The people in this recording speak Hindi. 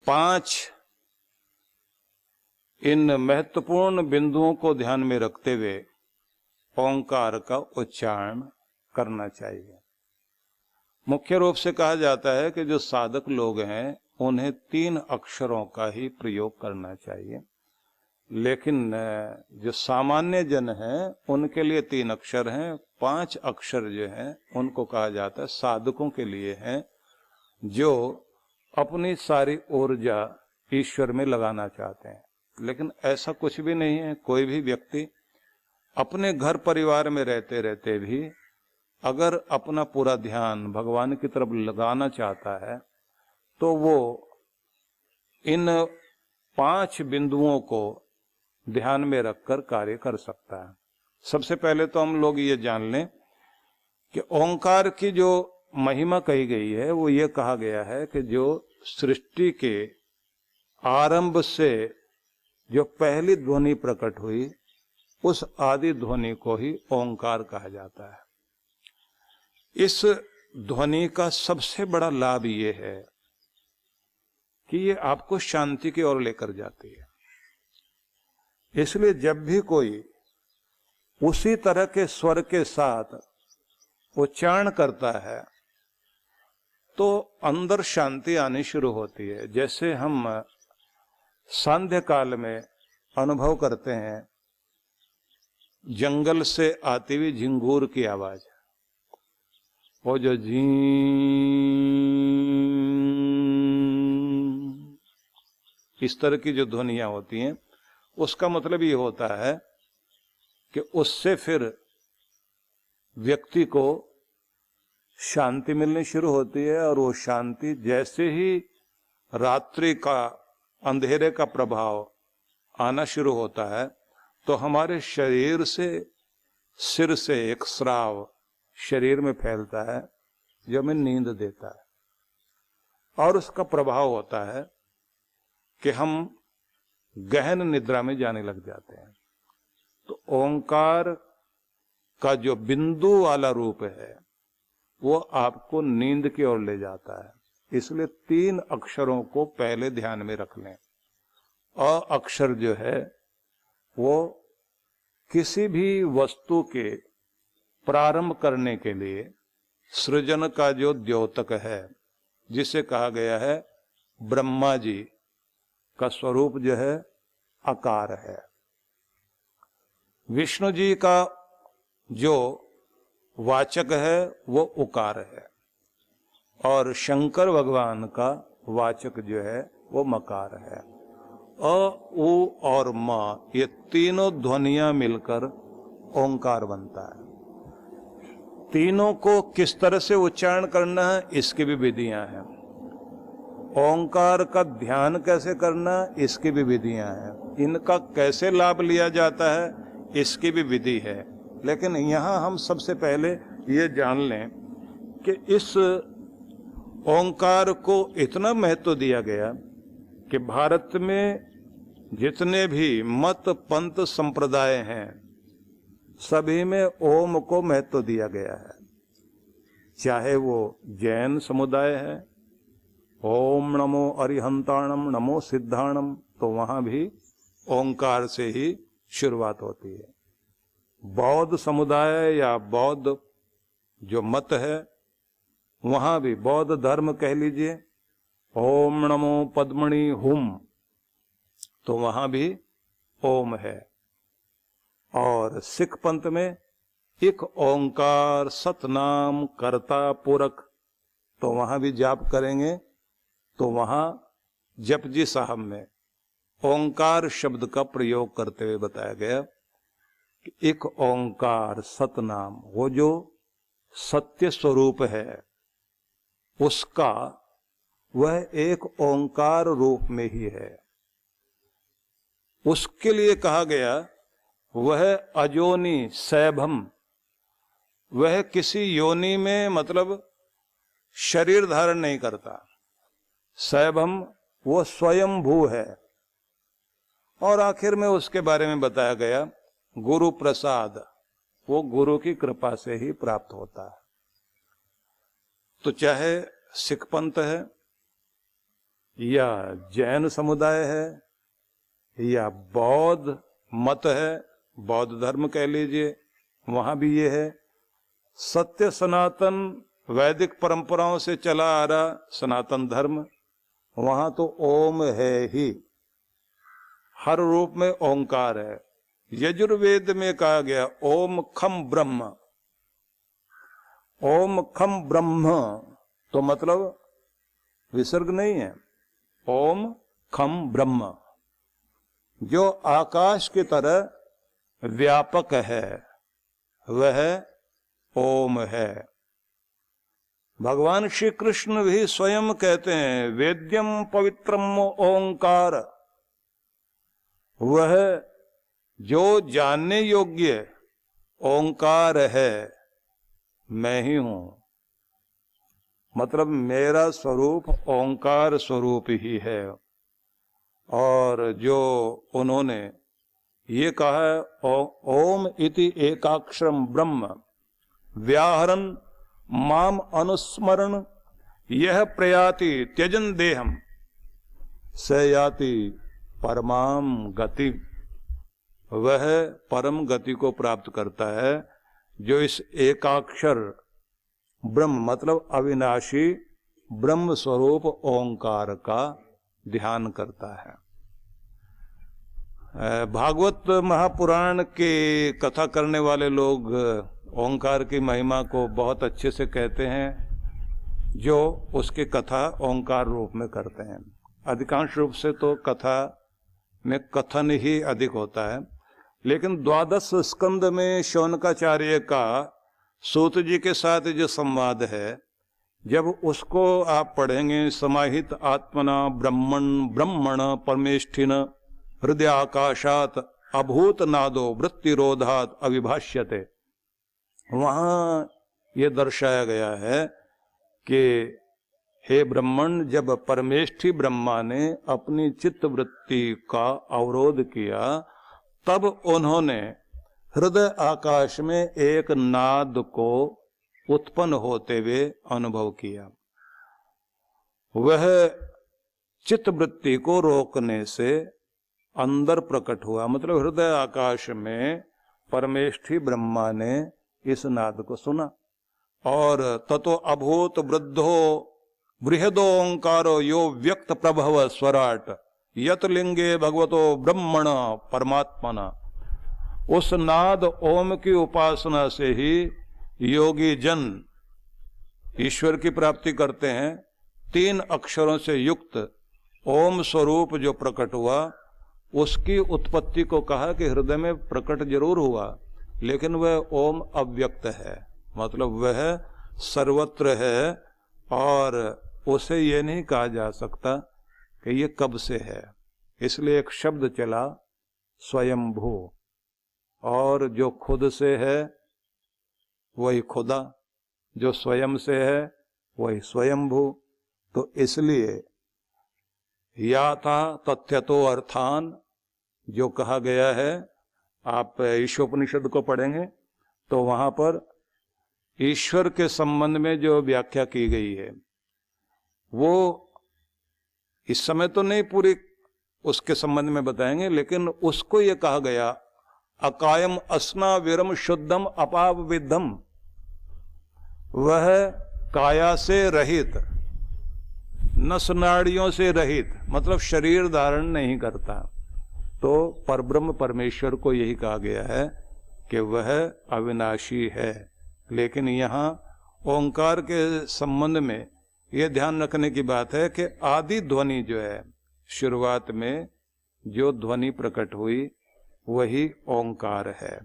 5 इन महत्वपूर्ण बिंदुओं को ध्यान में रखते हुए ओंकार का उच्चारण करना चाहिए। मुख्य रूप से कहा जाता है कि जो साधक लोग हैं उन्हें 3 अक्षरों का ही प्रयोग करना चाहिए, लेकिन जो सामान्य जन हैं उनके लिए 3 अक्षर हैं। 5 अक्षर जो हैं उनको कहा जाता है साधकों के लिए हैं, जो अपनी सारी ऊर्जा ईश्वर में लगाना चाहते हैं। लेकिन ऐसा कुछ भी नहीं है। कोई भी व्यक्ति अपने घर परिवार में रहते रहते भी अगर अपना पूरा ध्यान भगवान की तरफ लगाना चाहता है तो वो इन 5 बिंदुओं को ध्यान में रखकर कार्य कर सकता है। सबसे पहले तो हम लोग ये जान लें कि ओंकार की जो महिमा कही गई है वो ये कहा गया है कि जो सृष्टि के आरंभ से जो पहली ध्वनि प्रकट हुई उस आदि ध्वनि को ही ओंकार कहा जाता है। इस ध्वनि का सबसे बड़ा लाभ ये है कि ये आपको शांति की ओर लेकर जाती है। इसलिए जब भी कोई उसी तरह के स्वर के साथ उच्चारण करता है तो अंदर शांति आनी शुरू होती है। जैसे हम सांध्य काल में अनुभव करते हैं जंगल से आती हुई झिंगूर की आवाज, वो जो झी इस तरह की जो ध्वनियां होती हैं, उसका मतलब ये होता है कि उससे फिर व्यक्ति को शांति मिलनी शुरू होती है। और वो शांति जैसे ही रात्रि का अंधेरे का प्रभाव आना शुरू होता है तो हमारे शरीर से, सिर से एक स्राव शरीर में फैलता है जो हमें नींद देता है। और उसका प्रभाव होता है कि हम गहन निद्रा में जाने लग जाते हैं। तो ओंकार का जो बिंदु वाला रूप है वो आपको नींद की ओर ले जाता है। इसलिए 3 अक्षरों को पहले ध्यान में रख लें। अ अक्षर जो है वो किसी भी वस्तु के प्रारंभ करने के लिए सृजन का जो द्योतक है, जिसे कहा गया है ब्रह्मा जी का स्वरूप जो है आकार है। विष्णु जी का जो वाचक है वो उकार है, और शंकर भगवान का वाचक जो है वो मकार है। अ, उ और म ये तीनों ध्वनियां मिलकर ओंकार बनता है। तीनों को किस तरह से उच्चारण करना है इसकी भी विधियां हैं। ओंकार का ध्यान कैसे करना इसकी भी विधियां हैं। इनका कैसे लाभ लिया जाता है इसकी भी विधि है। लेकिन यहां हम सबसे पहले ये जान लें कि इस ओंकार को इतना महत्व दिया गया कि भारत में जितने भी मत पंथ संप्रदाय हैं सभी में ओम को महत्व दिया गया है। चाहे वो जैन समुदाय है, ओम नमो अरिहंताणम नमो सिद्धाणम, तो वहां भी ओंकार से ही शुरुआत होती है। बौद्ध समुदाय या बौद्ध जो मत है वहां भी, बौद्ध धर्म कह लीजिए, ओम नमो पद्मणि हुम, तो वहां भी ओम है। और सिख पंथ में एक ओंकार सतनाम कर्ता पुरख, तो वहां भी जाप करेंगे तो वहां जपजी साहब में ओंकार शब्द का प्रयोग करते हुए बताया गया कि एक ओंकार सतनाम, वो जो सत्य स्वरूप है उसका वह एक ओंकार रूप में ही है। उसके लिए कहा गया वह अजोनी सैभम, वह किसी योनि में मतलब शरीर धारण नहीं करता। सैभम वो स्वयंभू है। और आखिर में उसके बारे में बताया गया गुरु प्रसाद, वो गुरु की कृपा से ही प्राप्त होता है। तो चाहे सिख पंथ है, या जैन समुदाय है या बौद्ध मत है, बौद्ध धर्म कह लीजिए, वहां भी ये है। सत्य सनातन वैदिक परंपराओं से चला आ रहा सनातन धर्म, वहां तो ओम है ही, हर रूप में ओंकार है। यजुर्वेद में कहा गया ओम खम ब्रह्म, ओम खम ब्रह्म तो मतलब विसर्ग नहीं है, ओम खम ब्रह्म जो आकाश की तरह व्यापक है वह ओम है। भगवान श्री कृष्ण भी स्वयं कहते हैं वेद्यम पवित्रम ओंकार, वह जो जानने योग्य ओंकार है मैं ही हूं। मतलब मेरा स्वरूप ओंकार स्वरूप ही है। और जो उन्होंने ये कहा है ओम इति एकाक्षरम ब्रह्म व्याहरन माम अनुस्मरण यह प्रयाति त्यजन देहम स याति परमाम गति, वह परम गति को प्राप्त करता है जो इस एकाक्षर ब्रह्म मतलब अविनाशी ब्रह्म स्वरूप ओंकार का ध्यान करता है। भागवत महापुराण के कथा करने वाले लोग ओंकार की महिमा को बहुत अच्छे से कहते हैं, जो उसकी कथा ओंकार रूप में करते हैं। अधिकांश रूप से तो कथा में कथन ही अधिक होता है, लेकिन 12 स्कंद में शौनकाचार्य का सूत जी के साथ जो संवाद है, जब उसको आप पढ़ेंगे, समाहित आत्मना ब्रह्मण ब्रह्मण परमेष्ठिन हृदय आकाशात अभूत नादो वृत्तिरोधात अविभाष्यते, वहां ये दर्शाया गया है कि हे ब्रह्मण, जब परमेष्ठी ब्रह्मा ने अपनी चित्त वृत्ति का अवरोध किया तब उन्होंने हृदय आकाश में एक नाद को उत्पन्न होते हुए अनुभव किया। वह चित्त वृत्ति को रोकने से अंदर प्रकट हुआ। मतलब हृदय आकाश में परमेष्ठी ब्रह्मा ने इस नाद को सुना और ततो अभूत वृद्धो बृहदो ओंकारो यो व्यक्त प्रभव स्वराट यत लिंगे भगवतो ब्रह्मण परमात्मना। उस नाद ओम की उपासना से ही योगी जन ईश्वर की प्राप्ति करते हैं। 3 अक्षरों से युक्त ओम स्वरूप जो प्रकट हुआ, उसकी उत्पत्ति को कहा कि हृदय में प्रकट जरूर हुआ, लेकिन वह ओम अव्यक्त है, मतलब वह सर्वत्र है और उसे यह नहीं कहा जा सकता कि ये कब से है। इसलिए एक शब्द चला स्वयंभू, और जो खुद से है वही खुदा, जो स्वयं से है वही स्वयंभू। तो इसलिए याथा तथ्यतो अर्थान जो कहा गया है, आप ईशोपनिषद को पढ़ेंगे तो वहां पर ईश्वर के संबंध में जो व्याख्या की गई है वो इस समय तो नहीं पूरी उसके संबंध में बताएंगे, लेकिन उसको ये कहा गया अकायम अस्ना विरम शुद्धम अपाप विद्धम, वह काया से रहित, नस नाड़ियों से रहित, मतलब शरीर धारण नहीं करता। तो परब्रह्म परमेश्वर को यही कहा गया है कि वह अविनाशी है। लेकिन यहाँ ओंकार के संबंध में यह ध्यान रखने की बात है कि आदि ध्वनि जो है, शुरुआत में जो ध्वनि प्रकट हुई वही ओंकार है।